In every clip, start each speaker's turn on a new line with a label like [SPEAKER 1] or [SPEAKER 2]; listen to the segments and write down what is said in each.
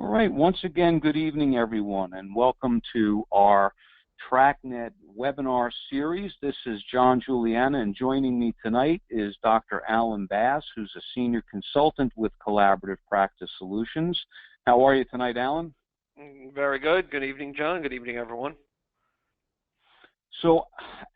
[SPEAKER 1] All right, once again, good evening, everyone, and welcome to our TRAKnet webinar series. This is John Juliana, and joining me tonight is Dr. Alan Bass, who's a senior consultant with Collaborative Practice Solutions. How are you tonight, Alan?
[SPEAKER 2] Very good. Good evening, John. Good evening, everyone.
[SPEAKER 1] So,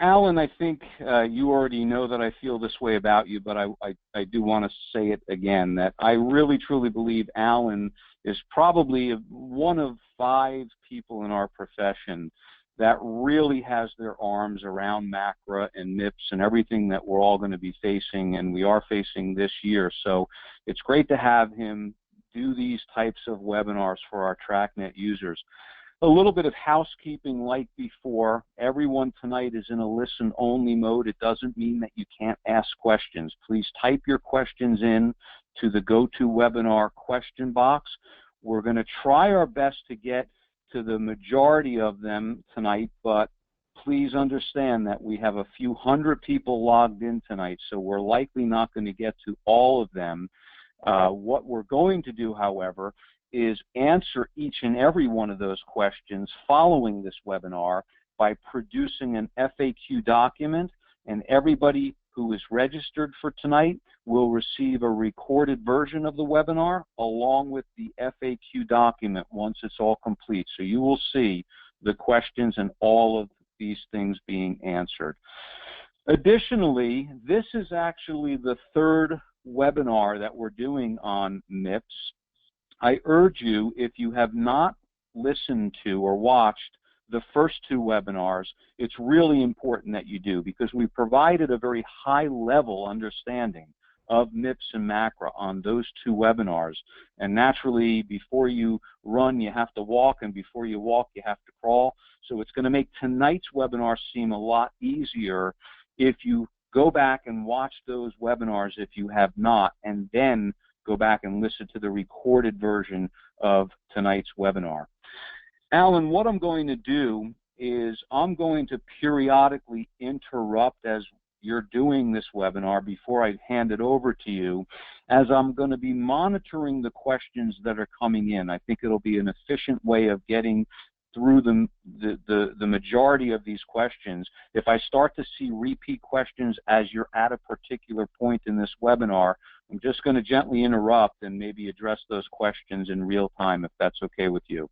[SPEAKER 1] Alan, I think you already know that I feel this way about you, but I do want to say it again, that I really, truly believe Alan is probably one of 5 people in our profession that really has their arms around MACRA and MIPS and everything that we're all going to be facing and we are facing this year. So it's great to have him do these types of webinars for our TRAKnet users. A little bit of housekeeping like before. Everyone tonight is in a listen-only mode. It doesn't mean that you can't ask questions. Please type your questions in to the GoToWebinar question box. We're going to try our best to get to the majority of them tonight, but please understand that we have a few hundred people logged in tonight, so we're likely not going to get to all of them. What we're going to do, however, is answer each and every one of those questions following this webinar by producing an FAQ document, and everybody who is registered for tonight will receive a recorded version of the webinar along with the FAQ document once it's all complete. So you will see the questions and all of these things being answered. Additionally, this is actually the 3rd webinar that we're doing on MIPS. I urge you, if you have not listened to or watched the first 2 webinars, it's really important that you do, because we provided a very high-level understanding of MIPS and MACRA on those 2 webinars. And naturally, before you run, you have to walk, and before you walk, you have to crawl. So it's going to make tonight's webinar seem a lot easier if you go back and watch those webinars if you have not, and then go back and listen to the recorded version of tonight's webinar. Alan, what I'm going to do is I'm going to periodically interrupt as you're doing this webinar before I hand it over to you, as I'm going to be monitoring the questions that are coming in. I think it'll be an efficient way of getting through the majority of these questions. If I start to see repeat questions as you're at a particular point in this webinar, I'm just going to gently interrupt and maybe address those questions in real time, if that's okay with you.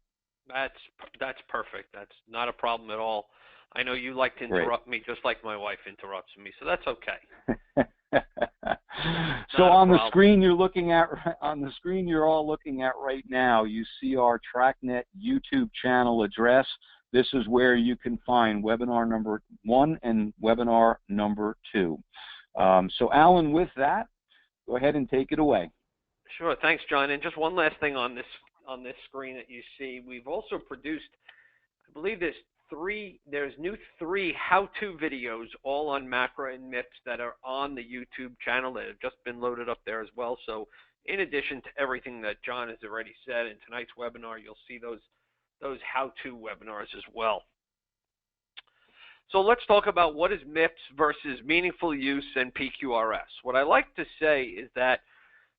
[SPEAKER 2] That's perfect. That's not a problem at all. I know you like to interrupt me just like my wife interrupts me, so that's okay.
[SPEAKER 1] So on the screen you're looking at, you're all looking at right now, you see our TRAKnet YouTube channel address. This is where you can find webinar number 1 and webinar number 2. So Alan, with that, go ahead and take it away.
[SPEAKER 2] Sure. Thanks, John. And just one last thing on this screen that you see, we've also produced, I believe there's new 3 how-to videos all on MACRA and MIPS that are on the YouTube channel that have just been loaded up there as well. So in addition to everything that John has already said in tonight's webinar, you'll see those how-to webinars as well. So let's talk about what is MIPS versus meaningful use and PQRS. What I like to say is that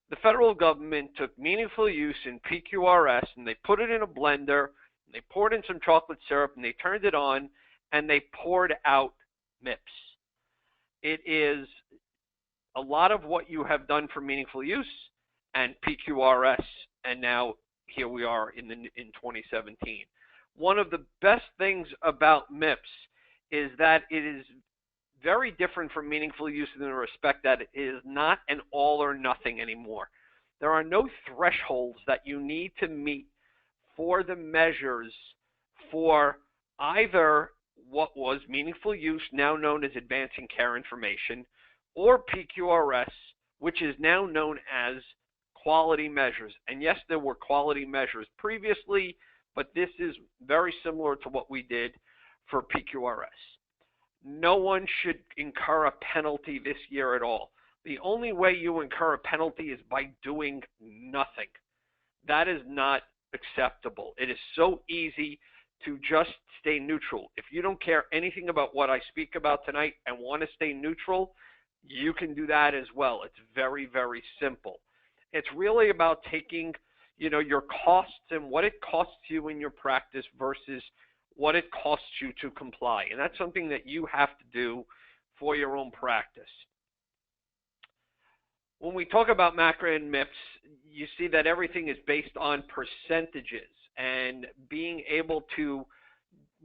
[SPEAKER 2] the federal government took meaningful use in PQRS and they put it in a blender, and they poured in some chocolate syrup, and they turned it on, and they poured out MIPS. It is a lot of what you have done for meaningful use and PQRS, and now here we are in 2017. One of the best things about MIPS is that it is very different from meaningful use in the respect that it is not an all or nothing anymore. There are no thresholds that you need to meet for the measures for either what was meaningful use, now known as advancing care information, or PQRS, which is now known as quality measures. And yes, there were quality measures previously, but this is very similar to what we did for PQRS. No one should incur a penalty this year at all. The only way you incur a penalty is by doing nothing. That is not acceptable. It is so easy to just stay neutral. If you don't care anything about what I speak about tonight and want to stay neutral, you can do that as well. It's very, very simple. It's really about taking your costs and what it costs you in your practice versus what it costs you to comply. And that's something that you have to do for your own practice. When we talk about MACRA and MIPS, you see that everything is based on percentages, and being able to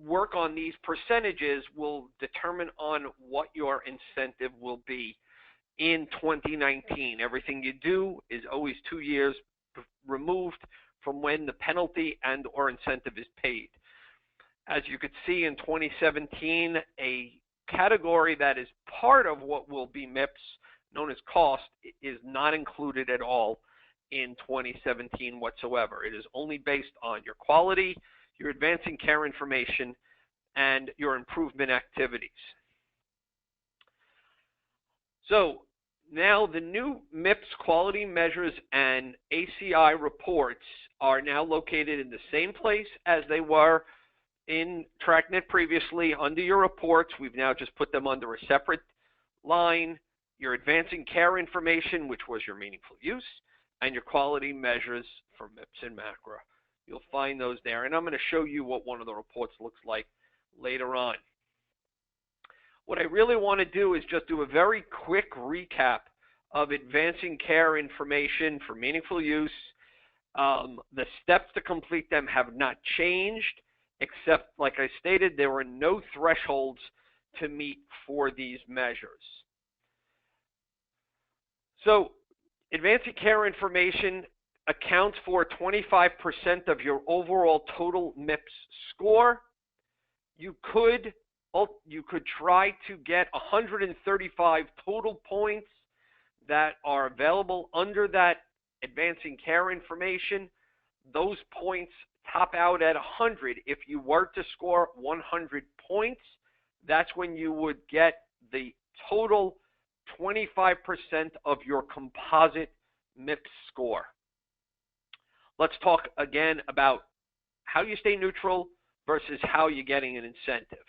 [SPEAKER 2] work on these percentages will determine on what your incentive will be in 2019. Everything you do is always 2 years removed from when the penalty and or incentive is paid. As you could see in 2017, a category that is part of what will be MIPS, known as cost, is not included at all in 2017 whatsoever. It is only based on your quality, your advancing care information, and your improvement activities. So now the new MIPS quality measures and ACI reports are now located in the same place as they were in TRAKnet previously. Under your reports, we've now just put them under a separate line: your advancing care information, which was your meaningful use, and your quality measures for MIPS and MACRA. You'll find those there, and I'm going to show you what one of the reports looks like later on. What I really want to do is just do a very quick recap of advancing care information for meaningful use. The steps to complete them have not changed, except, like I stated, there were no thresholds to meet for these measures. So advancing care information accounts for 25% of your overall total MIPS score. You could try to get 135 total points that are available under that advancing care information. Those points top out at 100. If you were to score 100 points, that's when you would get the total 25% of your composite MIPS score. Let's talk again about how you stay neutral versus how you're getting an incentive.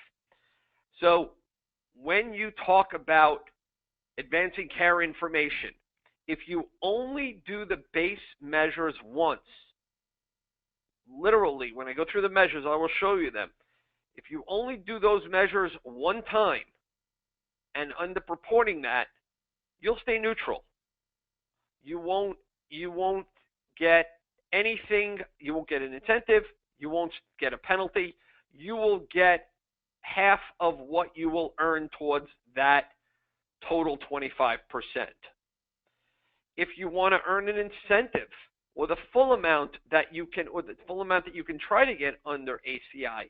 [SPEAKER 2] So when you talk about advancing care information, if you only do the base measures once, literally, when I go through the measures, I will show you them. If you only do those measures one time and underreporting that, you'll stay neutral. You won't get anything. You won't get an incentive. You won't get a penalty. You will get half of what you will earn towards that total 25%. If you want to earn an incentive, or the full amount that you can try to get under ACI,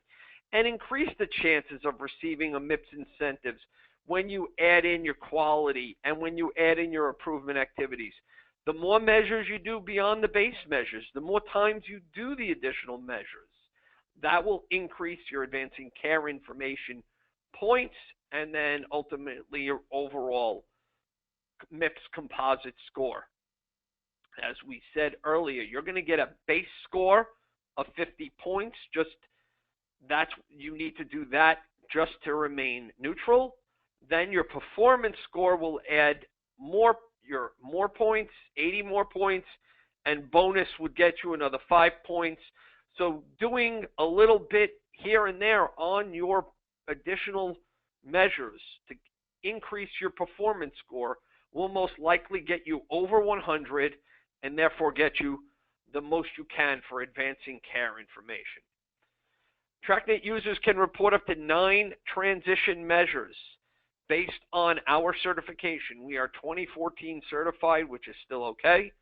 [SPEAKER 2] and increase the chances of receiving a MIPS incentives when you add in your quality and when you add in your improvement activities. The more measures you do beyond the base measures, the more times you do the additional measures, that will increase your advancing care information points and then ultimately your overall MIPS composite score. As we said earlier, you're going to get a base score of 50 points. You need to do that just to remain neutral. Then your performance score will add more points, 80 more points, and bonus would get you another 5 points. So doing a little bit here and there on your additional measures to increase your performance score will most likely get you over 100 and therefore get you the most you can for advancing care information. TRAKnet users can report up to 9 transition measures based on our certification. We are 2014 certified, which is still okay.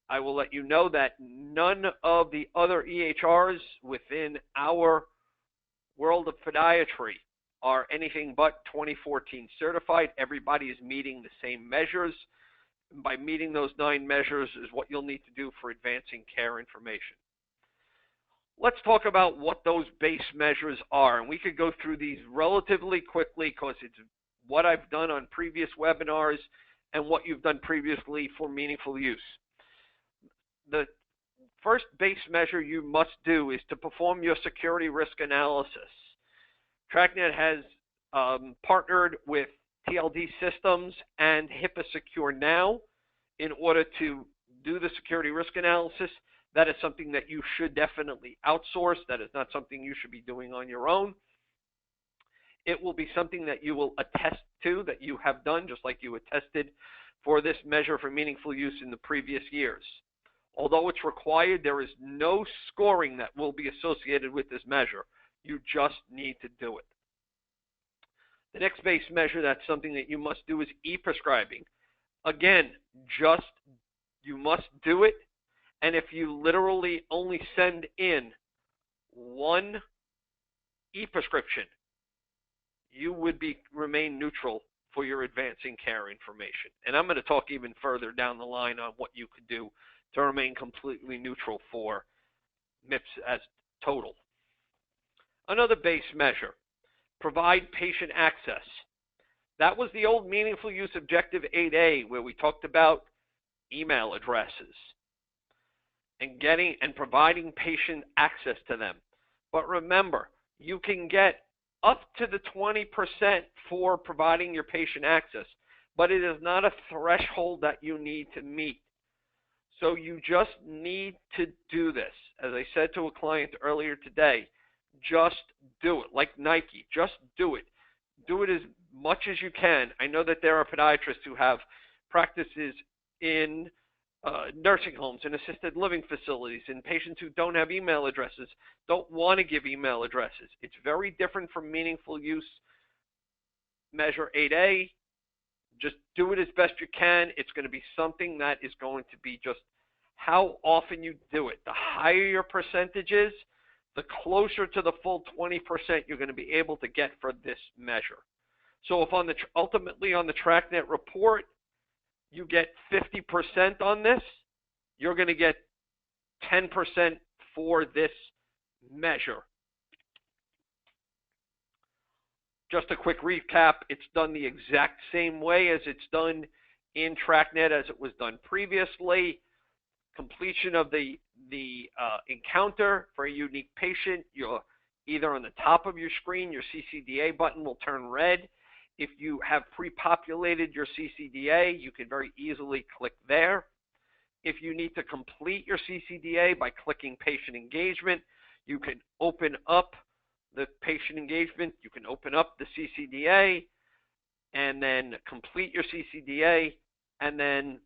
[SPEAKER 2] I will let you know that none of the other EHRs within our world of podiatry are anything but 2014 certified. Everybody is meeting the same measures. By meeting those 9 measures is what you'll need to do for advancing care information. Let's talk about what those base measures are. And we could go through these relatively quickly because it's what I've done on previous webinars and what you've done previously for meaningful use. The first base measure you must do is to perform your security risk analysis. TRAKnet has partnered with TLD Systems and HIPAA Secure Now in order to do the security risk analysis, that is something that you should definitely outsource. That is not something you should be doing on your own. It will be something that you will attest to that you have done, just like you attested for this measure for meaningful use in the previous years. Although it's required, there is no scoring that will be associated with this measure. You just need to do it. The next base measure, that's something that you must do, is e-prescribing. Again, you must do it, and if you literally only send in one e-prescription, you would remain neutral for your advancing care information. And I'm going to talk even further down the line on what you could do to remain completely neutral for MIPS as total. Another base measure, provide patient access. That was the old meaningful use objective 8A, where we talked about email addresses and providing patient access to them. But remember, you can get up to the 20% for providing your patient access, but it is not a threshold that you need to meet. So you just need to do this. As I said to a client earlier today, just do it. Like Nike, just do it. Do it as much as you can. I know that there are podiatrists who have practices in nursing homes and assisted living facilities, and patients who don't have email addresses don't want to give email addresses. It's very different from meaningful use measure 8A. Just do it as best you can. It's going to be something that is going to be just how often you do it. The higher your percentage is, the closer to the full 20% you're going to be able to get for this measure. So if ultimately on the TRAKnet report, you get 50% on this, you're going to get 10% for this measure. Just a quick recap, it's done the exact same way as it's done in TRAKnet as it was done previously. Completion of the encounter for a unique patient, you're either on the top of your screen, your CCDA button will turn red. If you have pre-populated your CCDA, you can very easily click there. If you need to complete your CCDA by clicking patient engagement, you can open up the patient engagement, you can open up the CCDA, and then complete your CCDA, and then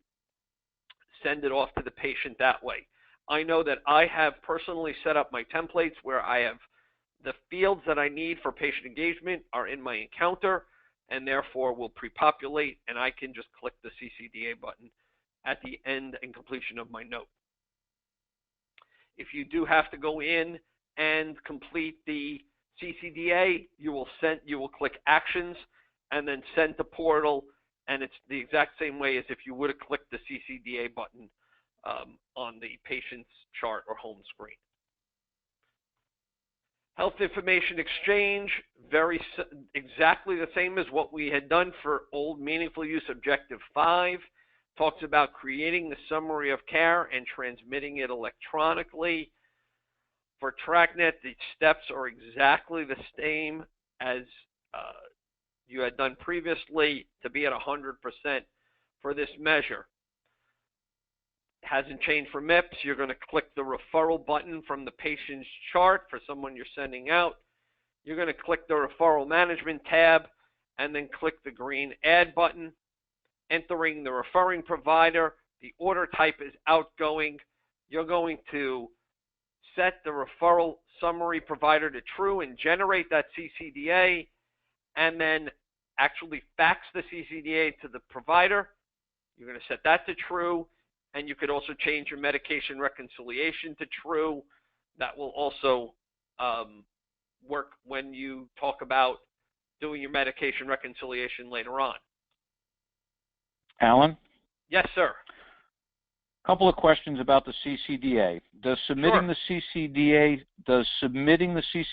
[SPEAKER 2] send it off to the patient that way. I know that I have personally set up my templates where I have the fields that I need for patient engagement are in my encounter, and therefore will pre-populate, and I can just click the CCDA button at the end and completion of my note. If you do have to go in and complete the CCDA, you will click Actions and then Send to Portal, and it's the exact same way as if you would have clicked the CCDA button on the patient's chart or home screen. Health information exchange, exactly the same as what we had done for old meaningful use objective 5. Talks about creating the summary of care and transmitting it electronically. For TRAKnet, the steps are exactly the same as you had done previously to be at 100% for this measure. Hasn't changed for MIPS. You're going to click the referral button from the patient's chart for someone you're sending out. You're going to click the referral management tab and then click the green add button, entering the referring provider. The order type is outgoing. You're going to set the referral summary provider to true and generate that CCDA, and then actually fax the CCDA to the provider. You're going to set that to true. And you could also change your medication reconciliation to true. That will also work when you talk about doing your medication reconciliation later on.
[SPEAKER 1] Alan?
[SPEAKER 2] Yes, sir.
[SPEAKER 1] A couple of questions about the CCDA. Does submitting the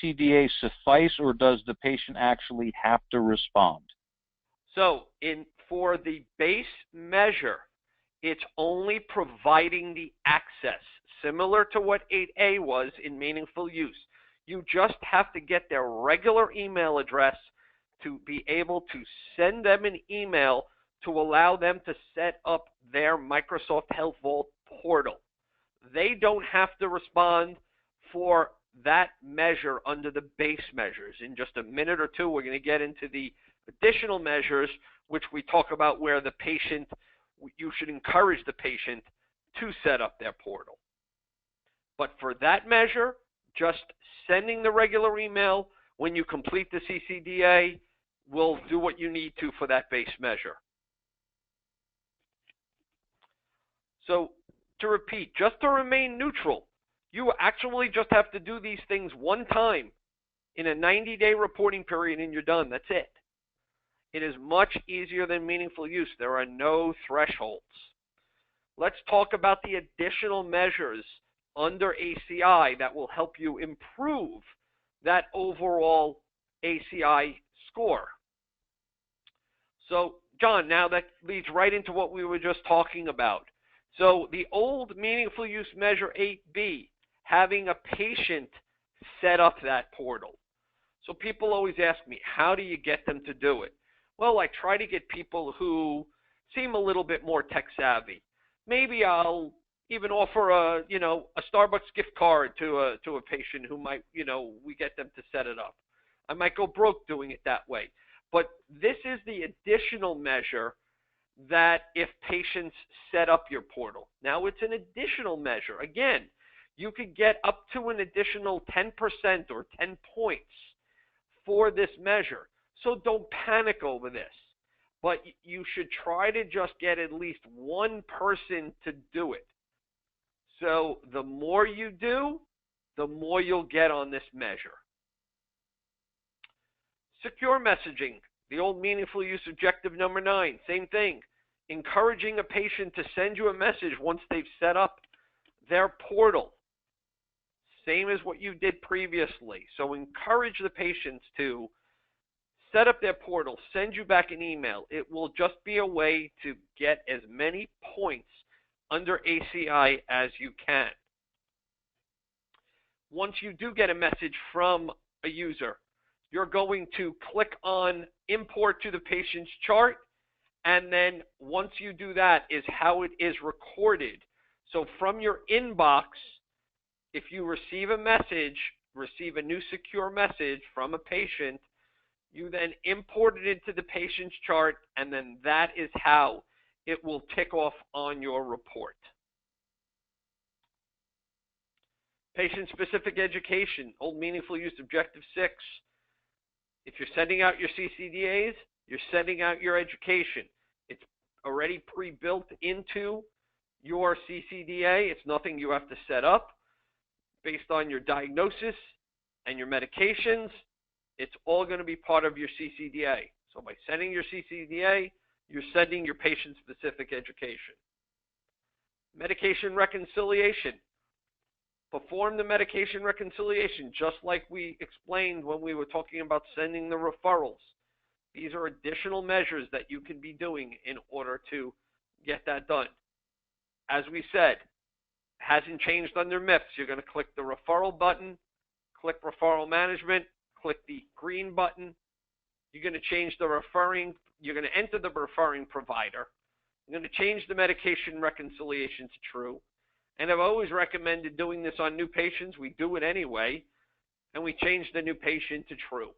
[SPEAKER 1] CCDA suffice, or does the patient actually have to respond?
[SPEAKER 2] So for the base measure, it's only providing the access, similar to what 8A was in meaningful use. You just have to get their regular email address to be able to send them an email to allow them to set up their Microsoft Health Vault portal. They don't have to respond for that measure under the base measures. In just a minute or two, we're going to get into the additional measures, which we talk about where the patient, you should encourage the patient to set up their portal. But for that measure, just sending the regular email when you complete the CCDA will do what you need to for that base measure. So to repeat, just to remain neutral, you actually just have to do these things one time in a 90-day reporting period and you're done. That's it. It is much easier than meaningful use. There are no thresholds. Let's talk about the additional measures under ACI that will help you improve that overall ACI score. So, John, now that leads right into what we were just talking about. So the old meaningful use measure 8B, having a patient set up that portal. So people always ask me, how do you get them to do it? Well, I try to get people who seem a little bit more tech savvy. Maybe I'll even offer a Starbucks gift card to a patient who might, we get them to set it up. I might go broke doing it that way. But this is the additional measure that if patients set up your portal. Now it's an additional measure. Again, you could get up to an additional 10% or 10 points for this measure. So don't panic over this. But you should try to just get at least one person to do it. So the more you do, the more you'll get on this measure. Secure messaging, the old meaningful use objective number 9, same thing. Encouraging a patient to send you a message once they've set up their portal. Same as what you did previously. So encourage the patients to set up their portal, send you back an email. It will just be a way to get as many points under ACI as you can. Once you do get a message from a user, you're going to click on import to the patient's chart, and then once you do that is how it is recorded. So from your inbox, if you receive a message, receive a new secure message from a patient, you then import it into the patient's chart, and then that is how it will tick off on your report. Patient-specific education, old meaningful use objective 6. If you're sending out your CCDAs, you're sending out your education. It's already pre-built into your CCDA. It's nothing you have to set up. Based on your diagnosis and your medications, it's all going to be part of your CCDA. So by sending your CCDA, you're sending your patient-specific education. Medication reconciliation. Perform the medication reconciliation just like we explained when we were talking about sending the referrals. These are additional measures that you can be doing in order to get that done. As we said, hasn't changed under MIPS. You're going to click the referral button, click referral management, click the green button. You're going to change the referring, you're going to enter the referring provider. You're going to change the medication reconciliation to true. And I've always recommended doing this on new patients. We do it anyway, and we change the new patient to true.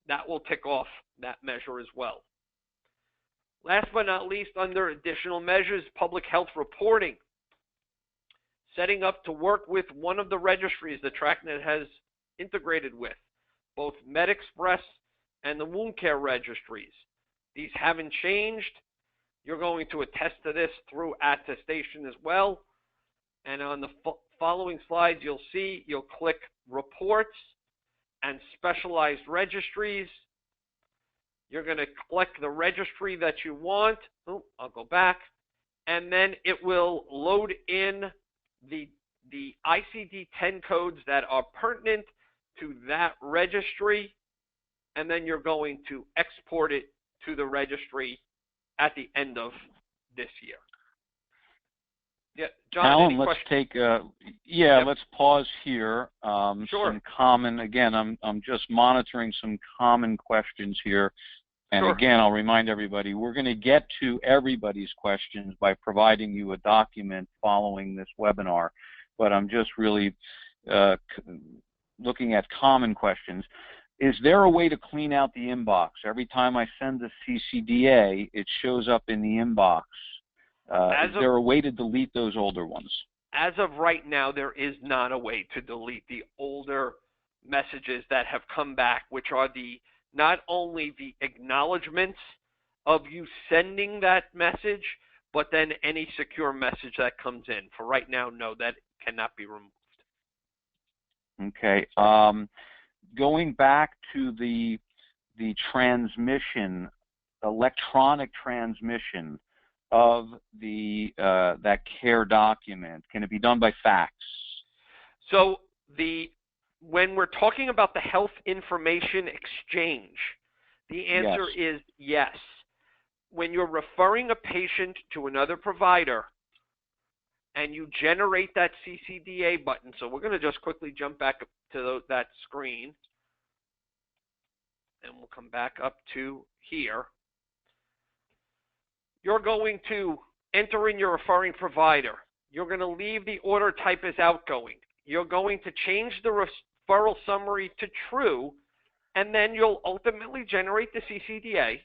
[SPEAKER 2] That will tick off that measure as well. Last but not least, under additional measures, public health reporting. Setting up to work with one of the registries that TRAKnet has integrated with, both MedExpress and the wound care registries. These haven't changed. You're going to attest to this through attestation as well. And on the following slides, you'll click Reports and Specialized Registries. You're going to click the registry that you want. Oh, I'll go back. And then it will load in the ICD-10 codes that are pertinent to that registry. And then you're going to export it to the registry at the end of this year. Yeah, John,
[SPEAKER 1] Alan, let's pause here.
[SPEAKER 2] Sure.
[SPEAKER 1] Some common, again, I'm just monitoring some common questions here. And
[SPEAKER 2] Sure.
[SPEAKER 1] again, I'll remind everybody, we're going to get to everybody's questions by providing you a document following this webinar. But I'm just really looking at common questions. Is there a way to clean out the inbox? Every time I send a CCDA, it shows up in the inbox. Is there a way to delete those older ones?
[SPEAKER 2] As of right now, there is not a way to delete the older messages that have come back, which are not only the acknowledgments of you sending that message, but then any secure message that comes in. For right now, no, that cannot be removed.
[SPEAKER 1] Okay. Going back to the transmission, electronic transmission of that care document, can it be done by fax?
[SPEAKER 2] So when we're talking about the health information exchange, the answer is yes. When you're referring a patient to another provider and you generate that CCDA button, so we're going to just quickly jump back up to that screen, and we'll come back up to here. You're going to enter in your referring provider. You're going to leave the order type as outgoing. You're going to change the referral summary to true, and then you'll ultimately generate the CCDA.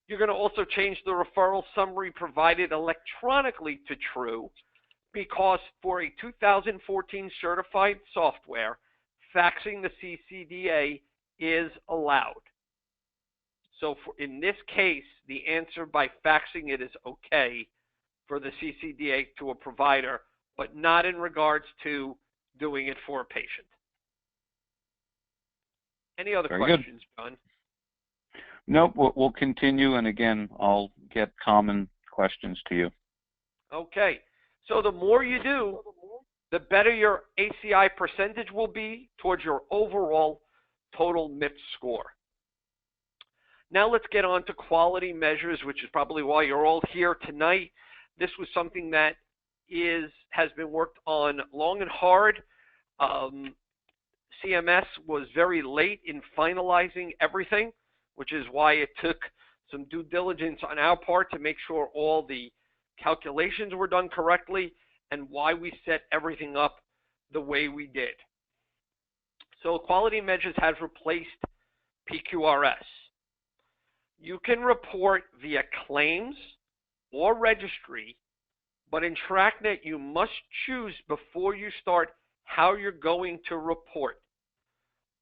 [SPEAKER 2] You're going to also change the referral summary provided electronically to true, because for a 2014 certified software, faxing the CCDA is allowed. So in this case, the answer by faxing it is okay for the CCDA to a provider, but not in regards to doing it for a patient. Any other questions, John?
[SPEAKER 1] Nope, we'll continue, and again, I'll get common questions to you.
[SPEAKER 2] Okay, so the more you do, the better your ACI percentage will be towards your overall total MIPS score. Now let's get on to quality measures, which is probably why you're all here tonight. This was something that has been worked on long and hard. CMS was very late in finalizing everything, which is why it took some due diligence on our part to make sure all the calculations were done correctly and why we set everything up the way we did. So quality measures has replaced PQRS. You can report via claims or registry, but in TRAKnet you must choose before you start how you're going to report.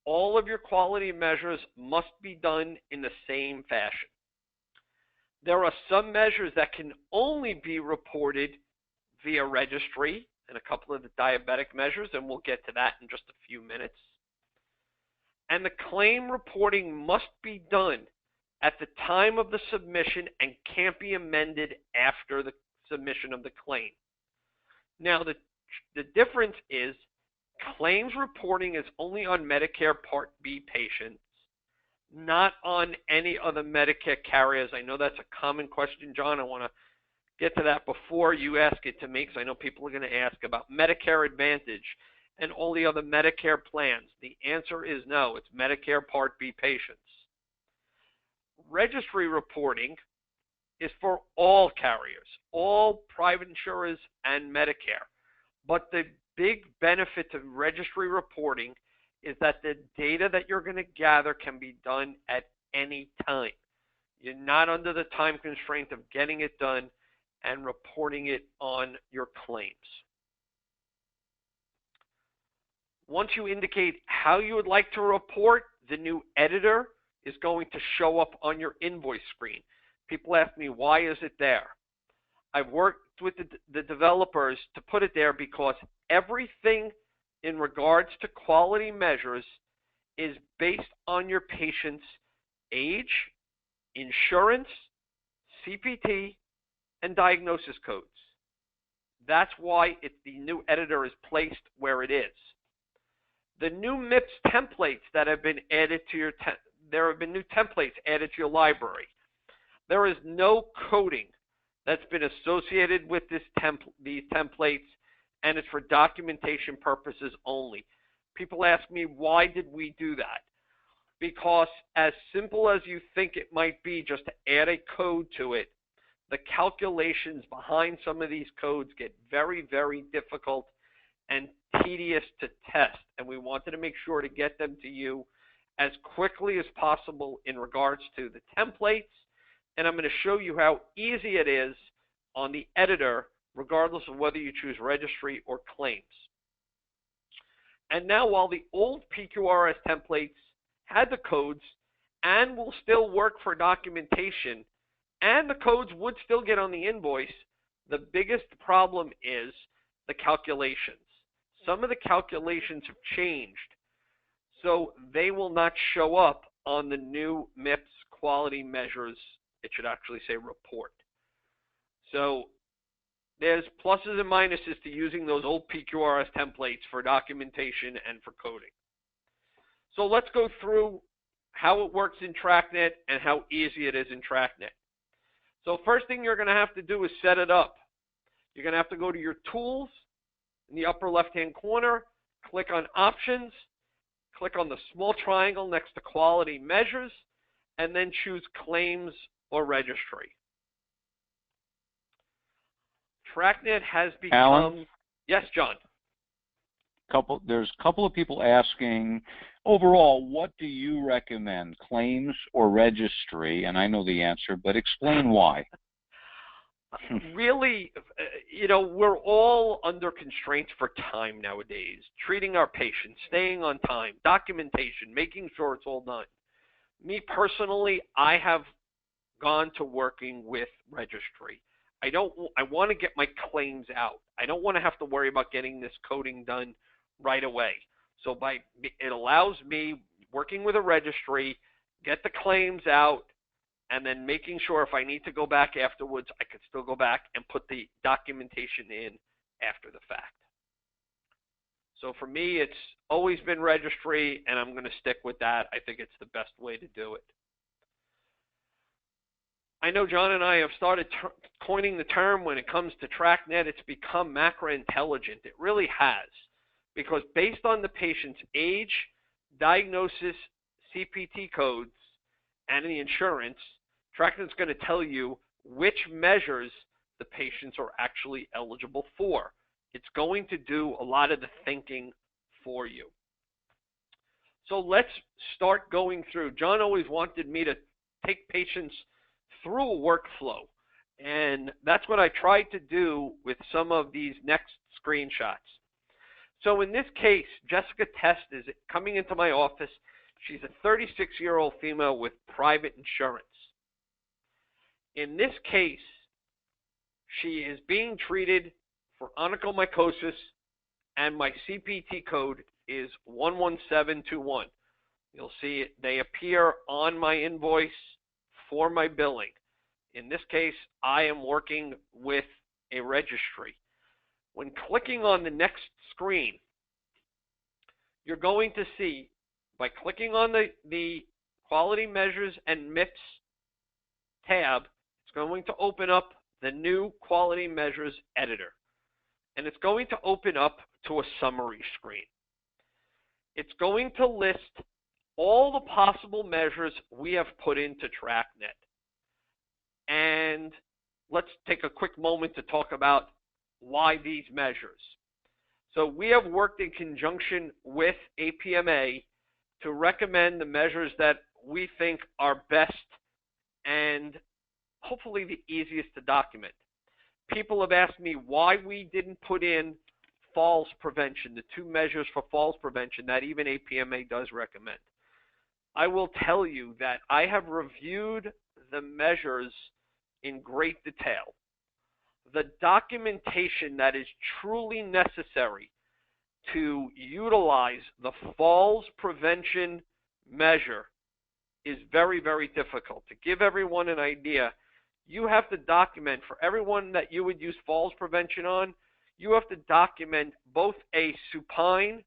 [SPEAKER 2] All of your quality measures must be done in the same fashion. There are some measures that can only be reported via registry, and a couple of the diabetic measures, and we'll get to that in just a few minutes. And the claim reporting must be done at the time of the submission and can't be amended after the submission of the claim. Now, the difference is claims reporting is only on Medicare Part B patients, not on any other Medicare carriers. I know that's a common question, John. I want to get to that before you ask it to me, because I know people are going to ask about Medicare Advantage and all the other Medicare plans. The answer is no. It's Medicare Part B patients. Registry reporting is for all carriers, all private insurers and Medicare. But the big benefit to registry reporting is that the data that you're going to gather can be done at any time. You're not under the time constraint of getting it done and reporting it on your claims. Once you indicate how you would like to report, the new editor is going to show up on your invoice screen. People ask me, why is it there? I've worked with the developers to put it there because everything in regards to quality measures is based on your patient's age, insurance, CPT, and diagnosis codes. That's why the new editor is placed where it is. The new MIPS templates that have been added to there have been new templates added to your library. There is no coding that's been associated with these templates, and it's for documentation purposes only. People ask me, why did we do that? because as simple as you think it might be just to add a code to it, the calculations behind some of these codes get very, very difficult and tedious to test. And we wanted to make sure to get them to you as quickly as possible in regards to the templates. And I'm going to show you how easy it is on the editor, regardless of whether you choose registry or claims. And now, while the old PQRS templates had the codes and will still work for documentation, and the codes would still get on the invoice, the biggest problem is the calculations. Some of the calculations have changed, so they will not show up on the new MIPS quality measures. It should actually say report. So there's pluses and minuses to using those old PQRS templates for documentation and for coding. So let's go through how it works in TRAKnet and how easy it is in TRAKnet. So first thing you're going to have to do is set it up. You're going to have to go to your tools in the upper left-hand corner, click on options, click on the small triangle next to quality measures, and then choose claims or registry. TRAKnet has become...
[SPEAKER 1] Alan?
[SPEAKER 2] Yes, John.
[SPEAKER 1] There's a couple of people asking, overall, what do you recommend, claims or registry? And I know the answer, but explain why.
[SPEAKER 2] Really, we're all under constraints for time nowadays. Treating our patients, staying on time, documentation, making sure it's all done. Me personally, I have gone to working with registry. I want to get my claims out. I don't want to have to worry about getting this coding done right away. So it allows me, working with a registry, get the claims out, and then making sure if I need to go back afterwards, I can still go back and put the documentation in after the fact. So for me, it's always been registry, and I'm going to stick with that. I think it's the best way to do it. I know John and I have started coining the term when it comes to TRAKnet. It's become MACRA intelligent. It really has, because based on the patient's age, diagnosis, CPT codes, and the insurance, TRAKnet's going to tell you which measures the patients are actually eligible for. It's going to do a lot of the thinking for you. So let's start going through. John always wanted me to take patients through a workflow, and that's what I tried to do with some of these next screenshots. So in this case, Jessica Test is coming into my office. She's a 36-year-old female with private insurance. In this case, she is being treated for onychomycosis, and my CPT code is 11721. You'll see it, they appear on my invoice for my billing. In this case, I am working with a registry. When clicking on the next screen, you're going to see, by clicking on the quality measures and MIPS tab, it's going to open up the new quality measures editor. And it's going to open up to a summary screen. It's going to list all the possible measures we have put into TRAKnet. And let's take a quick moment to talk about why these measures. So we have worked in conjunction with APMA to recommend the measures that we think are best and hopefully the easiest to document. People have asked me why we didn't put in falls prevention, the two measures for falls prevention that even APMA does recommend. I will tell you that I have reviewed the measures in great detail. The documentation that is truly necessary to utilize the falls prevention measure is very, very difficult. To give everyone an idea, you have to document, for everyone that you would use falls prevention on, you have to document both a supine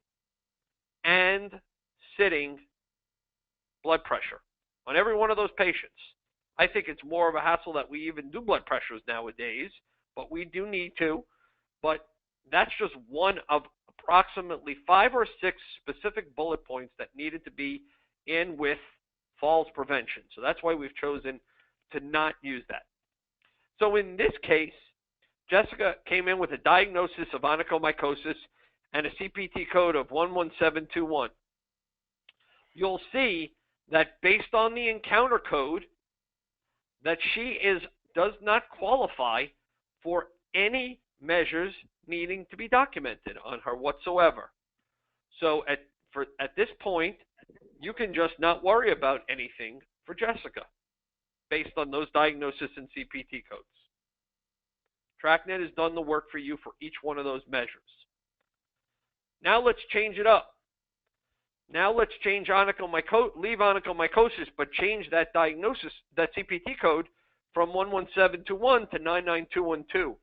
[SPEAKER 2] and sitting blood pressure on every one of those patients. I think it's more of a hassle that we even do blood pressures nowadays, but we do need to. But that's just one of approximately 5 or 6 specific bullet points that needed to be and with falls prevention. So that's why we've chosen to not use that. So in this case, Jessica came in with a diagnosis of onychomycosis and a CPT code of 11721. You'll see that based on the encounter code, that she does not qualify for any measures needing to be documented on her whatsoever. So at this point, you can just not worry about anything for Jessica based on those diagnoses and CPT codes. TRAKnet has done the work for you for each one of those measures. Now let's change it up. Now let's change leave onychomycosis, but change that diagnosis, that CPT code from 11721 to 99212.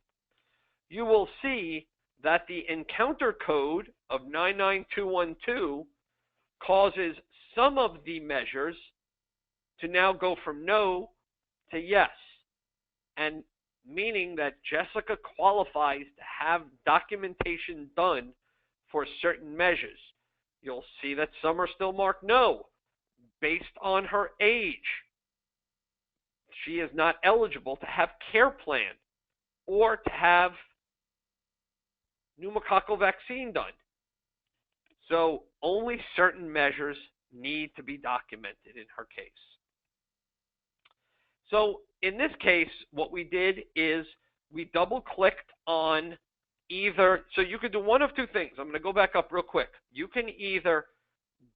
[SPEAKER 2] You will see that the encounter code of 99212 causes some of the measures to now go from no to yes, and meaning that Jessica qualifies to have documentation done for certain measures. You'll see that some are still marked no. Based on her age, she is not eligible to have care plan or to have pneumococcal vaccine done. So only certain measures need to be documented in her case. So in this case, what we did is we double-clicked on either, so you could do one of two things. I'm going to go back up real quick. You can either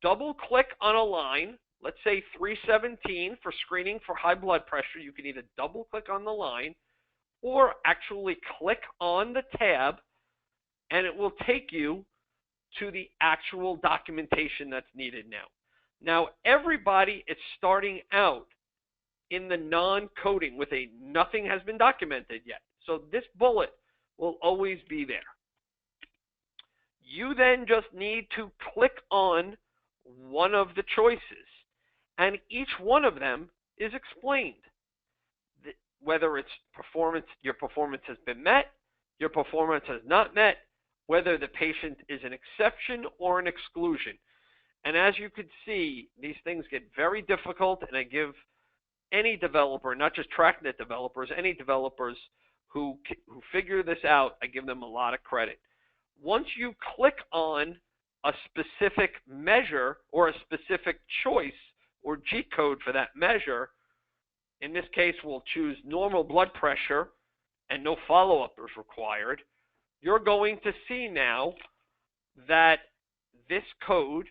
[SPEAKER 2] double-click on a line, let's say 317 for screening for high blood pressure. You can either double-click on the line or actually click on the tab, and it will take you to the actual documentation that's needed now. Now, everybody is starting out in the non-coding with a nothing has been documented yet. So this bullet will always be there. You then just need to click on one of the choices, and each one of them is explained. Whether it's performance, your performance has been met, your performance has not met, whether the patient is an exception or an exclusion. And as you can see, these things get very difficult, and I give any developer, not just TRAKnet developers, any developers who figure this out, I give them a lot of credit. Once you click on a specific measure or a specific choice or G code for that measure, in this case we'll choose normal blood pressure and no follow-up is required, you're going to see now that this code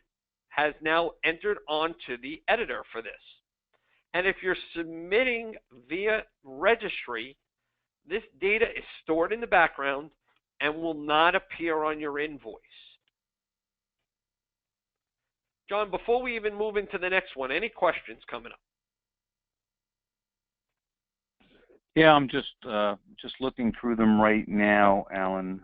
[SPEAKER 2] has now entered onto the editor for this. And if you're submitting via registry, this data is stored in the background and will not appear on your invoice. John, before we even move into the next one, any questions coming up?
[SPEAKER 1] Yeah, I'm just looking through them right now, Alan.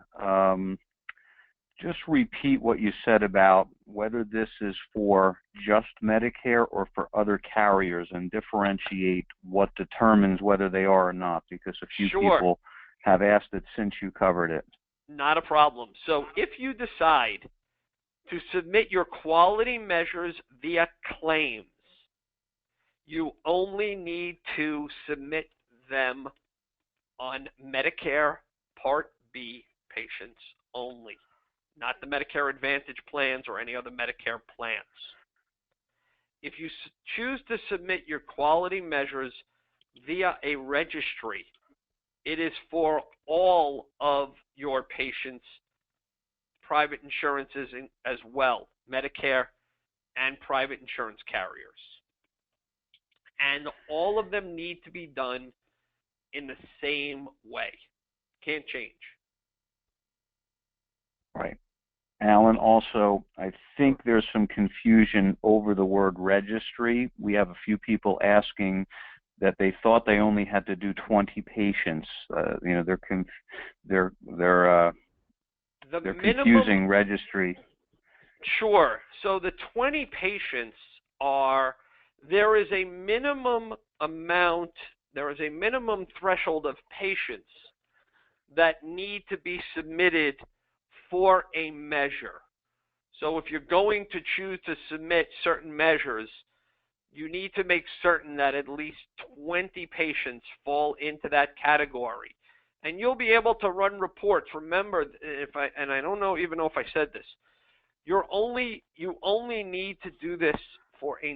[SPEAKER 1] Just repeat what you said about whether this is for just Medicare or for other carriers, and differentiate what determines whether they are or not, because a few people have asked it since you covered it.
[SPEAKER 2] Not a problem. So if you decide to submit your quality measures via claims, you only need to submit them on Medicare Part B patients only, not the Medicare Advantage plans or any other Medicare plans. If you choose to submit your quality measures via a registry, it is for all of your patients' private insurances as well, Medicare and private insurance carriers. And all of them need to be done in the same way. Can't change.
[SPEAKER 1] Right. Alan, also, I think there's some confusion over the word registry. We have a few people asking that they thought they only had to do 20 patients. They're confusing registry.
[SPEAKER 2] Sure. So the 20 patients are, there is a minimum amount, there is a minimum threshold of patients that need to be submitted for a measure. So if you're going to choose to submit certain measures, you need to make certain that at least 20 patients fall into that category. And you'll be able to run reports. Remember, and I don't know even know if I said this, you only need to do this for a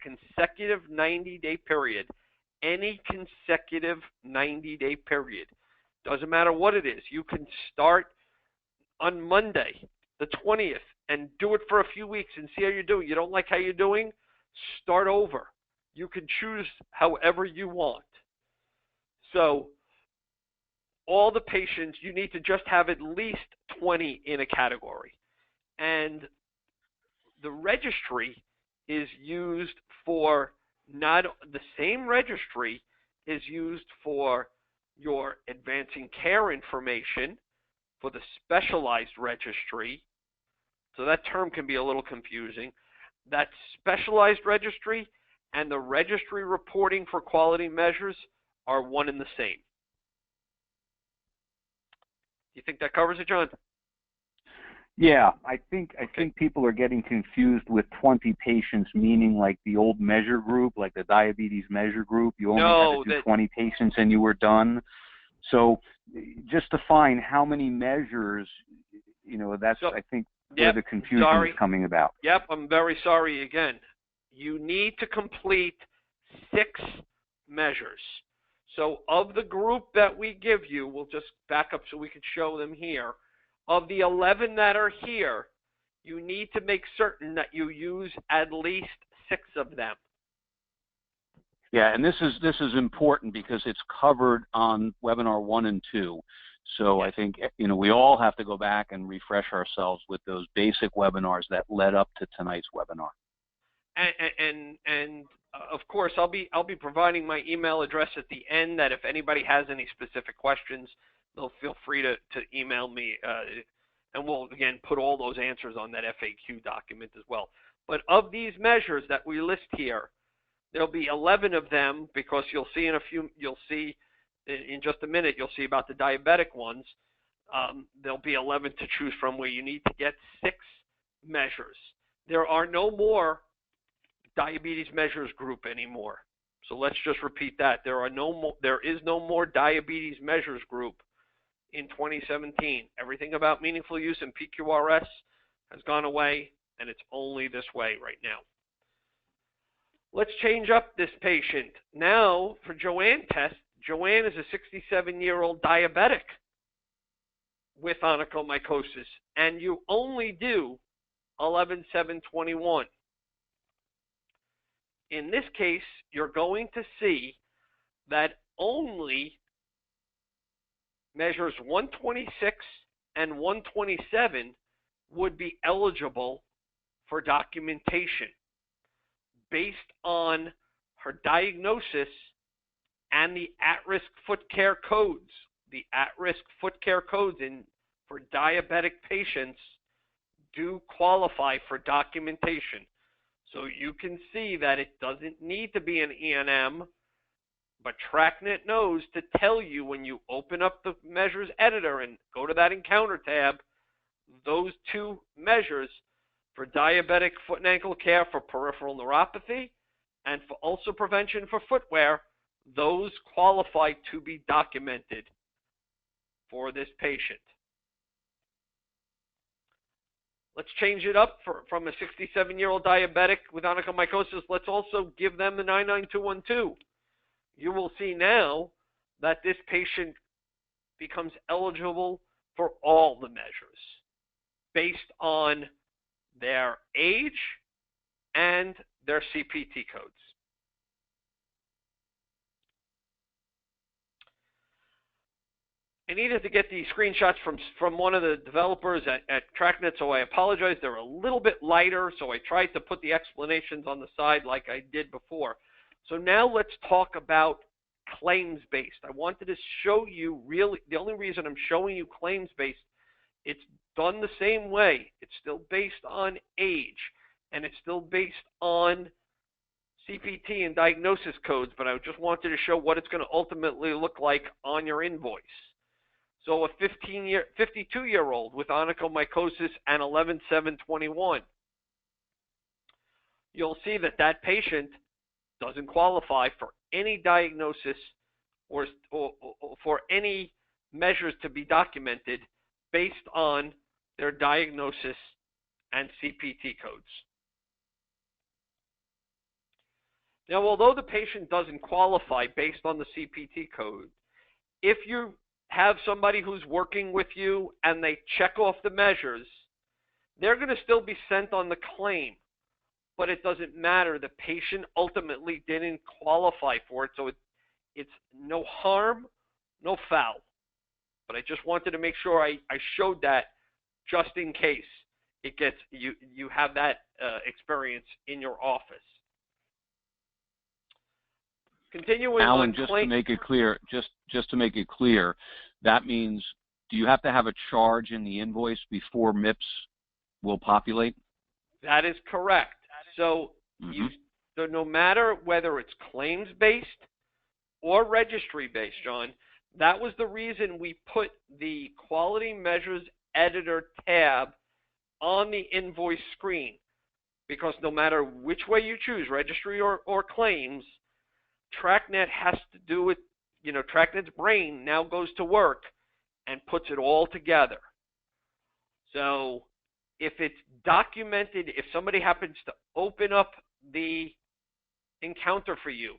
[SPEAKER 2] consecutive 90-day period. Any consecutive 90-day period. Doesn't matter what it is. You can start on Monday, the 20th, and do it for a few weeks and see how you're doing. You don't like how you're doing? Start over. You can choose however you want. So all the patients, you need to just have at least 20 in a category. And the registry is used for not the same registry is used for your advancing care information, for the specialized registry. So that term can be a little confusing. That specialized registry and the registry reporting for quality measures are one and the same. You think that covers it, John?
[SPEAKER 1] Yeah, I think people are getting confused with 20 patients, meaning like the old measure group, like the diabetes measure group. You only had to do 20 patients and you were done. So just define how many measures, I think where the confusion is coming about.
[SPEAKER 2] Yep, I'm very sorry again. You need to complete 6 measures. So of the group that we give you, we'll just back up so we can show them here. Of the 11 that are here, you need to make certain that you use at least 6 of them.
[SPEAKER 1] Yeah, and this is important because it's covered on webinar 1 and 2. So I think we all have to go back and refresh ourselves with those basic webinars that led up to tonight's webinar.
[SPEAKER 2] And of course, I'll be providing my email address at the end. That if anybody has any specific questions, they'll feel free to email me, and we'll again put all those answers on that FAQ document as well. But of these measures that we list here, there'll be 11 of them because you'll see in just a minute, you'll see about the diabetic ones. There'll be 11 to choose from where you need to get 6 measures. There are no more diabetes measures group anymore. So let's just repeat that. There is no more diabetes measures group in 2017. Everything about meaningful use and PQRS has gone away, and it's only this way right now. Let's change up this patient. Now, for Joanne test, Joanne is a 67-year-old diabetic with onychomycosis, and you only do 11/7/21. In this case, you're going to see that only measures 126 and 127 would be eligible for documentation based on her diagnosis and the at-risk foot care codes. The at-risk foot care codes for diabetic patients do qualify for documentation. So you can see that it doesn't need to be an E&M, but TRAKnet knows to tell you when you open up the measures editor and go to that encounter tab, those 2 measures for diabetic foot and ankle care for peripheral neuropathy and for ulcer prevention for footwear, those qualify to be documented for this patient. Let's change it up from a 67-year-old diabetic with onychomycosis. Let's also give them the 99212. You will see now that this patient becomes eligible for all the measures based on their age and their CPT codes. I needed to get these screenshots from one of the developers at TRAKnet, so I apologize. They're a little bit lighter, so I tried to put the explanations on the side like I did before. So now let's talk about claims-based. I wanted to show you really, the only reason I'm showing you claims-based, it's done the same way. It's still based on age, and it's still based on CPT and diagnosis codes, but I just wanted to show what it's going to ultimately look like on your invoice. So a 52-year-old with onychomycosis and 11-7-21, you'll see that that patient doesn't qualify for any diagnosis or for any measures to be documented based on their diagnosis and CPT codes. Now, although the patient doesn't qualify based on the CPT code, if you have somebody who's working with you and they check off the measures, they're going to still be sent on the claim, but it doesn't matter. The patient ultimately didn't qualify for it, so it's no harm, no foul. But I just wanted to make sure I showed that just in case it gets you have that experience in your office. Continuing
[SPEAKER 1] Alan,
[SPEAKER 2] on,
[SPEAKER 1] just to make it clear, just to make it clear, that means, do you have to have a charge in the invoice before MIPS will populate?
[SPEAKER 2] That is correct. So so no matter whether it's claims-based or registry-based, John, that was the reason we put the Quality Measures Editor tab on the invoice screen, because no matter which way you choose, registry or claims, TRAKnet has to do it. TRAKnet's brain now goes to work and puts it all together. So if it's documented, if somebody happens to open up the encounter for you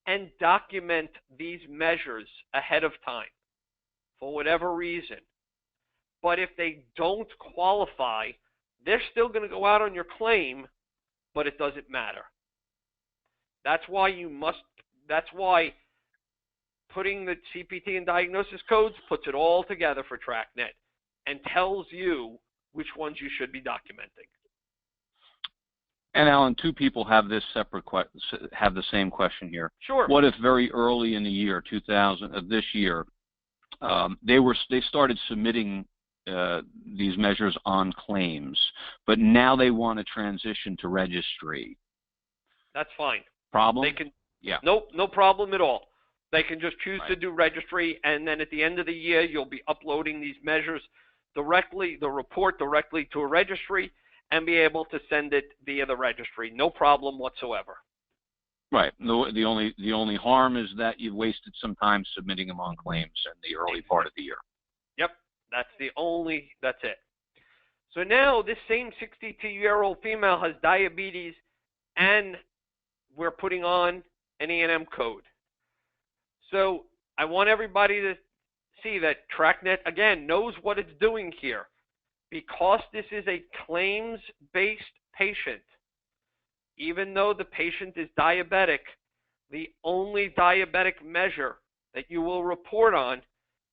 [SPEAKER 2] and document these measures ahead of time for whatever reason, but if they don't qualify, they're still going to go out on your claim, but it doesn't matter. That's why putting the CPT and diagnosis codes puts it all together for TRAKnet and tells you which ones you should be documenting.
[SPEAKER 1] And Alan, two people have this have the same question here.
[SPEAKER 2] Sure.
[SPEAKER 1] What if very early in the year, 2000 of this year, they started submitting these measures on claims, but now they want to transition to registry?
[SPEAKER 2] That's fine.
[SPEAKER 1] Problem?
[SPEAKER 2] They can.
[SPEAKER 1] Yeah.
[SPEAKER 2] Nope, no problem at all. They can just choose to do registry, and then at the end of the year, you'll be uploading these measures directly, the report directly to a registry, and be able to send it via the registry. No problem whatsoever.
[SPEAKER 1] Right. The only harm is that you've wasted some time submitting them on claims in the early part of the year.
[SPEAKER 2] Yep. That's it. So now this same 62-year-old female has diabetes, and we're putting on an E&M code. So I want everybody to see that TRAKnet, again, knows what it's doing here. Because this is a claims-based patient, even though the patient is diabetic, the only diabetic measure that you will report on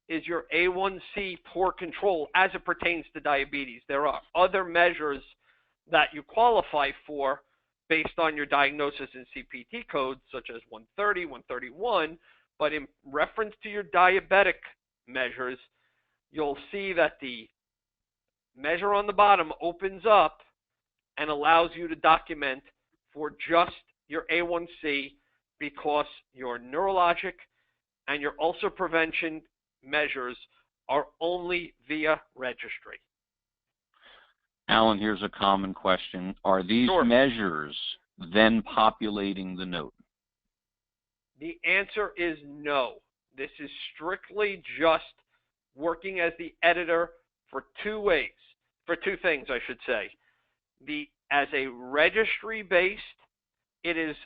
[SPEAKER 2] is your A1C poor control as it pertains to diabetes. There are other measures that you qualify for based on your diagnosis and CPT codes, such as 130, 131, but in reference to your diabetic measures, you'll see that the measure on the bottom opens up and allows you to document for just your A1C, because your neurologic and your ulcer prevention measures are only via registry.
[SPEAKER 1] Alan, here's a common question. Are these measures then populating the note?
[SPEAKER 2] The answer is no. This is strictly just working as the editor for two things, I should say. As a registry-based, it is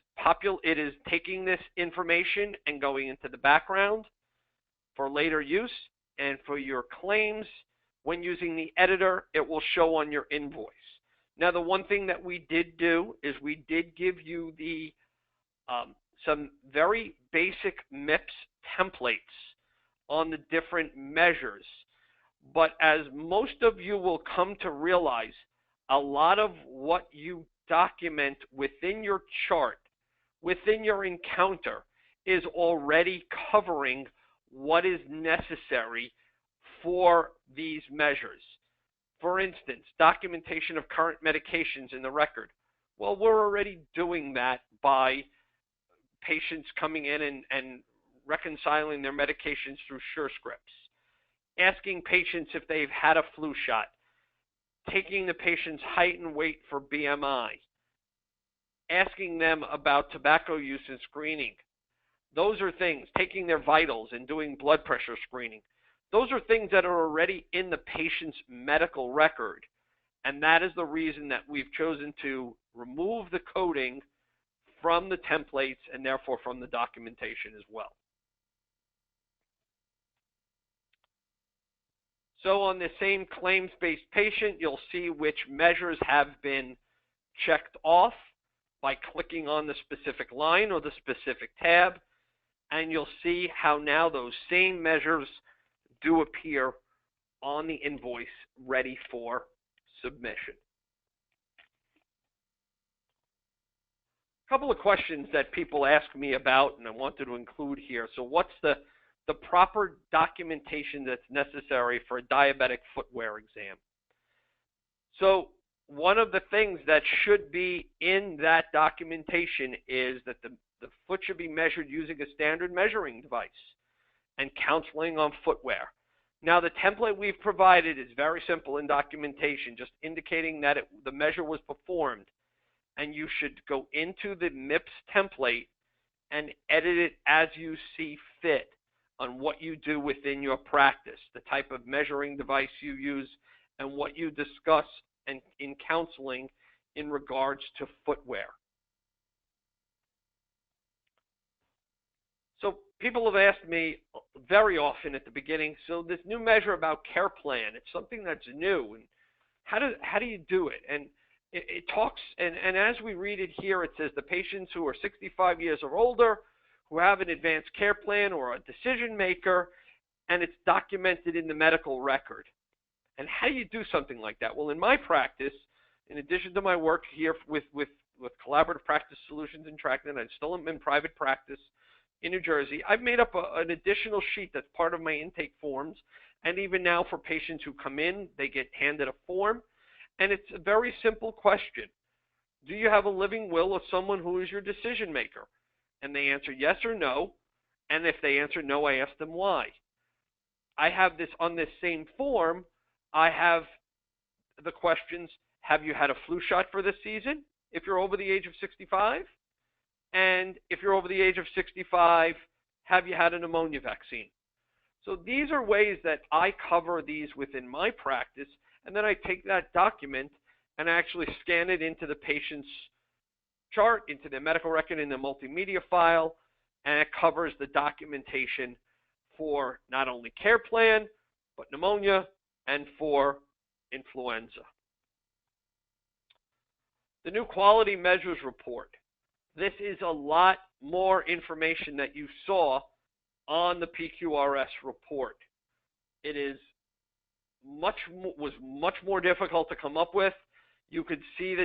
[SPEAKER 2] taking this information and going into the background for later use, and for your claims, when using the editor, it will show on your invoice. Now, the one thing that we did do is we did give you the some very basic MIPS templates on the different measures. But as most of you will come to realize, a lot of what you document within your chart, within your encounter, is already covering what is necessary for these measures. For instance, documentation of current medications in the record. Well, we're already doing that by patients coming in and reconciling their medications through SureScripts. asking patients if they've had a flu shot, taking the patient's height and weight for BMI, asking them about tobacco use and screening. Those are things, taking their vitals and doing blood pressure screening. Those are things that are already in the patient's medical record. And that is the reason that we've chosen to remove the coding from the templates and therefore from the documentation as well. So on the same claims-based patient, you'll see which measures have been checked off by clicking on the specific line or the specific tab, and you'll see how now those same measures do appear on the invoice ready for submission. A couple of questions that people ask me about and I wanted to include here. So what's the proper documentation that's necessary for a diabetic footwear exam? So one of the things that should be in that documentation is that the foot should be measured using a standard measuring device and counseling on footwear. Now, the template we've provided is very simple in documentation, just indicating that the measure was performed, and you should go into the MIPS template and edit it as you see fit on what you do within your practice, the type of measuring device you use, and what you discuss in counseling in regards to footwear. So people have asked me very often at the beginning, so this new measure about care plan, it's something that's new, and how do you do it? And it talks, and as we read it here, it says the patients who are 65 years or older, who have an advanced care plan or a decision maker, and it's documented in the medical record. And how do you do something like that? Well, in my practice, in addition to my work here with Collaborative Practice Solutions and TRAKnet, I still am in private practice in New Jersey. I've made up an additional sheet that's part of my intake forms, and even now for patients who come in, they get handed a form, and it's a very simple question. Do you have a living will of someone who is your decision maker? And they answer yes or no, and if they answer no, I ask them why. I have this on this same form, I have the questions, have you had a flu shot for this season if you're over the age of 65? And if you're over the age of 65, have you had a pneumonia vaccine? So these are ways that I cover these within my practice, and then I take that document and I actually scan it into the patient's chart, into their medical record in the multimedia file, and it covers the documentation for not only care plan, but pneumonia and for influenza. The new quality measures report. This is a lot more information that you saw on the PQRS report. It was much more difficult to come up with. You could see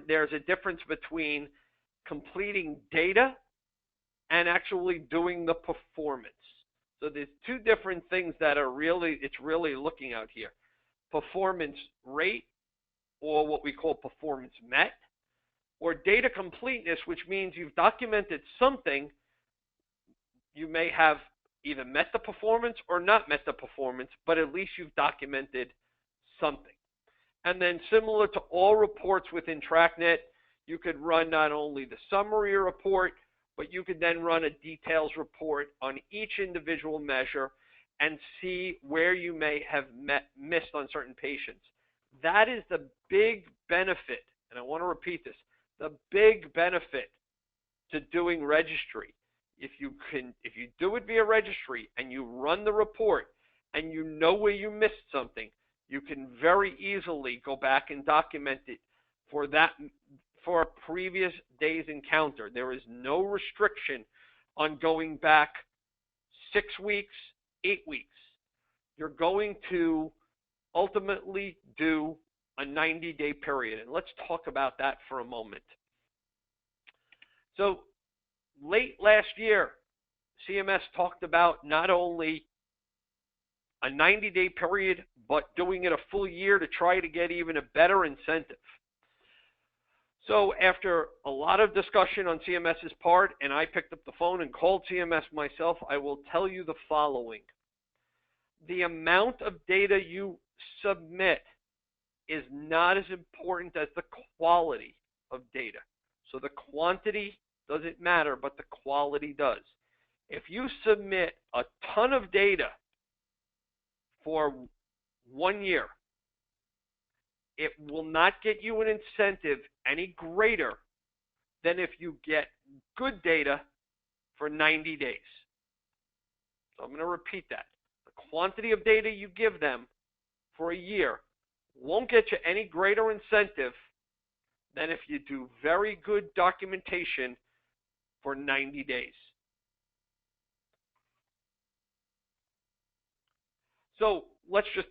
[SPEAKER 2] there's a difference between completing data and actually doing the performance. So there's two different things that it's really looking out here. Performance rate, or what we call performance met, or data completeness, which means you've documented something. You may have either met the performance or not met the performance, but at least you've documented something. And then similar to all reports within TRAKnet, you could run not only the summary report, but you could then run a details report on each individual measure and see where you may have missed on certain patients. That is the big benefit, and I want to repeat this, the big benefit to doing registry. If you do it via registry and you run the report and you know where you missed something, you can very easily go back and document it for a previous day's encounter. There is no restriction on going back 6 weeks, 8 weeks. You're going to ultimately do a 90-day period. And let's talk about that for a moment. So late last year, CMS talked about not only a 90-day period, but doing it a full year to try to get even a better incentive. So after a lot of discussion on CMS's part, and I picked up the phone and called CMS myself, I will tell you the following. the amount of data you submit is not as important as the quality of data. So the quantity doesn't matter, but the quality does. If you submit a ton of data for 1 year, it will not get you an incentive any greater than if you get good data for 90 days. So I'm going to repeat that. The quantity of data you give them for a year won't get you any greater incentive than if you do very good documentation for 90 days. So let's just,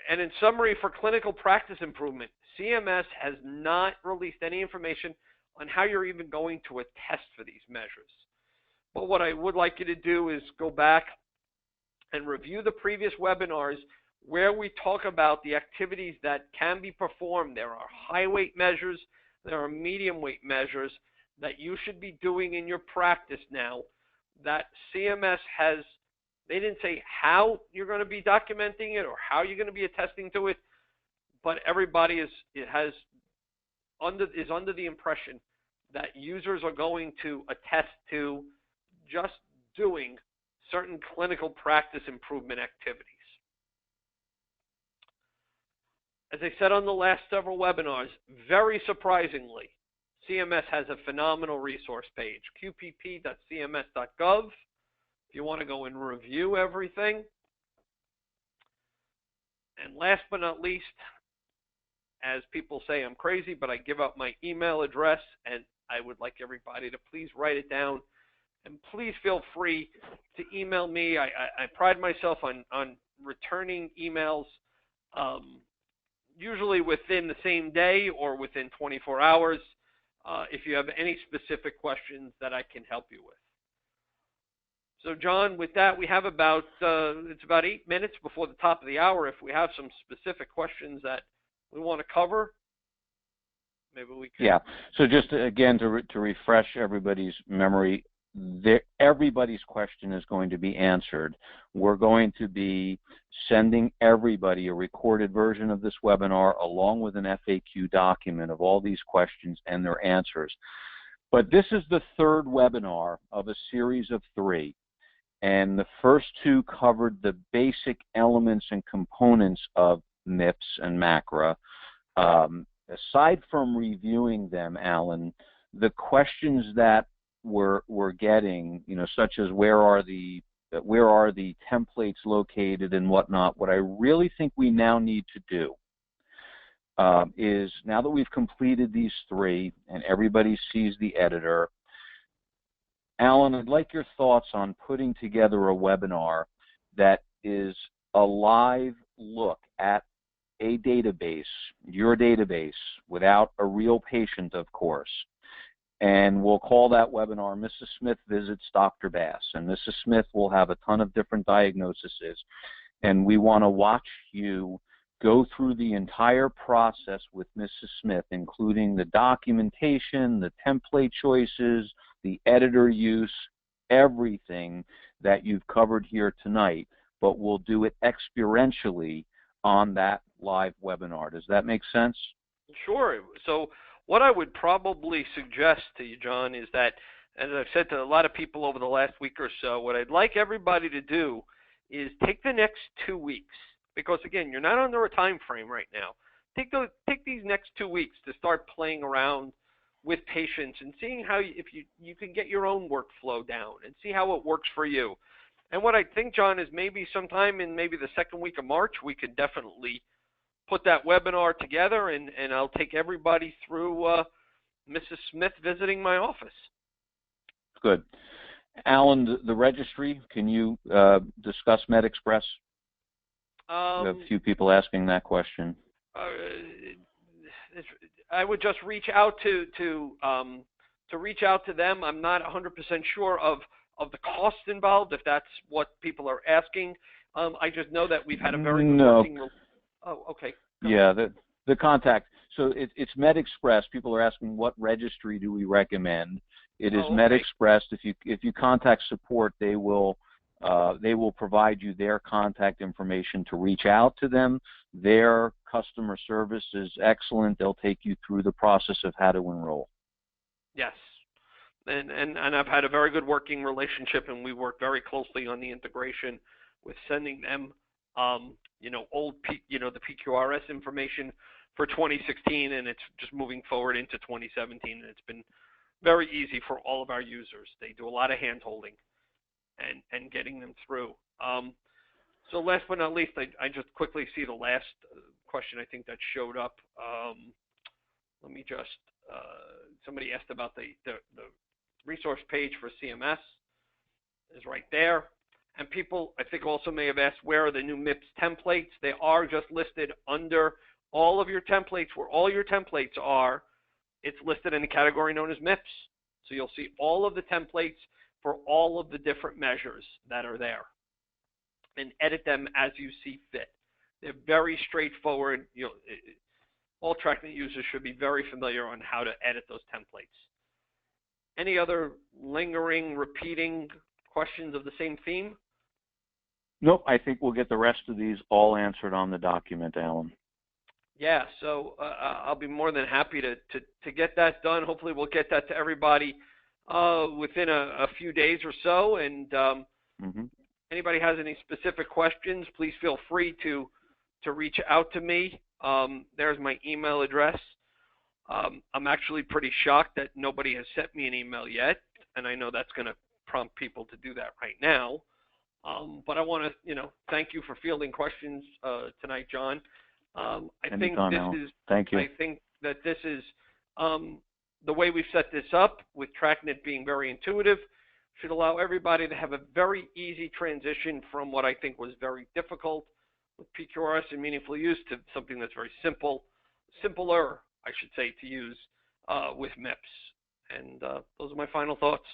[SPEAKER 2] and in summary, for clinical practice improvement, CMS has not released any information on how you're even going to attest for these measures. But what I would like you to do is go back and review the previous webinars where we talk about the activities that can be performed. There are high weight measures, there are medium weight measures that you should be doing in your practice now that CMS has. They didn't say how you're going to be documenting it or how you're going to be attesting to it, but everybody is under the impression that users are going to attest to just doing certain clinical practice improvement activities. As I said on the last several webinars, very surprisingly, CMS has a phenomenal resource page, qpp.cms.gov. If you want to go and review everything. And last but not least, as people say I'm crazy, but I give out my email address, and I would like everybody to please write it down. And please feel free to email me. I pride myself on returning emails usually within the same day or within 24 hours if you have any specific questions that I can help you with. So, John, with that, we have about, it's about 8 minutes before the top of the hour. If we have some specific questions that we want to cover, maybe we can.
[SPEAKER 1] Yeah. So just, again, to refresh everybody's memory, everybody's question is going to be answered. We're going to be sending everybody a recorded version of this webinar along with an FAQ document of all these questions and their answers. But this is the third webinar of a series of 3. And the first 2 covered the basic elements and components of MIPS and MACRA. Aside from reviewing them, Alan, the questions that we're getting, such as where are the templates located and whatnot, what I really think we now need to do is, now that we've completed these 3 and everybody sees the editor, Alan, I'd like your thoughts on putting together a webinar that is a live look at a database, your database, without a real patient, of course. And we'll call that webinar Mrs. Smith Visits Dr. Bass. And Mrs. Smith will have a ton of different diagnoses. And we want to watch you go through the entire process with Mrs. Smith, including the documentation, the template choices, the editor use, everything that you've covered here tonight, but we'll do it experientially on that live webinar. Does that make sense?
[SPEAKER 2] Sure. So what I would probably suggest to you, John, is that, as I've said to a lot of people over the last week or so, what I'd like everybody to do is take the next 2 weeks, because again, you're not under a time frame right now. Take these next 2 weeks to start playing around with patients and seeing how if you can get your own workflow down and see how it works for you. And what I think, John, is maybe sometime in maybe the second week of March, we could definitely put that webinar together, and I'll take everybody through Mrs. Smith visiting my office.
[SPEAKER 1] Good. Alan, the registry, can you discuss MedExpress? We have a few people asking that question.
[SPEAKER 2] I would just reach out to them. I'm not 100% sure of the cost involved, if that's what people are asking. I just know that we've had a very good working. Oh, okay.
[SPEAKER 1] Yeah, the contact. So it's MedExpress. People are asking what registry do we recommend. It is MedExpress. If you contact support, they will They will provide you their contact information to reach out to them. Their customer service is excellent. They'll take you through the process of how to enroll.
[SPEAKER 2] Yes. And I've had a very good working relationship, and we work very closely on the integration with sending them, the PQRS information for 2016, and it's just moving forward into 2017, and it's been very easy for all of our users. They do a lot of hand-holding and getting them through. So last but not least, I just quickly see the last question I think that showed up. Let me just, somebody asked about the resource page for CMS is right there. And people, I think, also may have asked, where are the new MIPS templates? They are just listed under all of your templates. Where all your templates are, it's listed in a category known as MIPS. So you'll see all of the templates for all of the different measures that are there, and edit them as you see fit. They're very straightforward. All TRAKnet users should be very familiar on how to edit those templates. Any other lingering, repeating questions of the same theme?
[SPEAKER 1] Nope, I think we'll get the rest of these all answered on the document, Alan.
[SPEAKER 2] Yeah, so I'll be more than happy to get that done. Hopefully we'll get that to everybody within a few days or so. And anybody has any specific questions, please feel free to reach out to me. There's my email address. I'm actually pretty shocked that nobody has sent me an email yet, and I know that's going to prompt people to do that right now. But I want to, thank you for fielding questions tonight, John. I think that this is the way we've set this up, with TRAKnet being very intuitive, should allow everybody to have a very easy transition from what I think was very difficult with PQRS and meaningful use to something that's very simpler, I should say, to use with MIPS. And those are my final thoughts.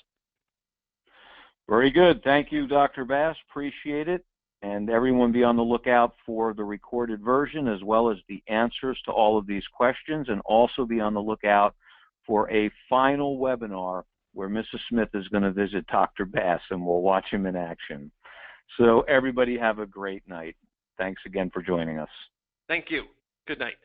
[SPEAKER 1] Very good. Thank you, Dr. Bass. Appreciate it. And everyone be on the lookout for the recorded version as well as the answers to all of these questions, and also be on the lookout for a final webinar where Mrs. Smith is going to visit Dr. Bass, and we'll watch him in action. So everybody have a great night. Thanks again for joining us.
[SPEAKER 2] Thank you. Good night.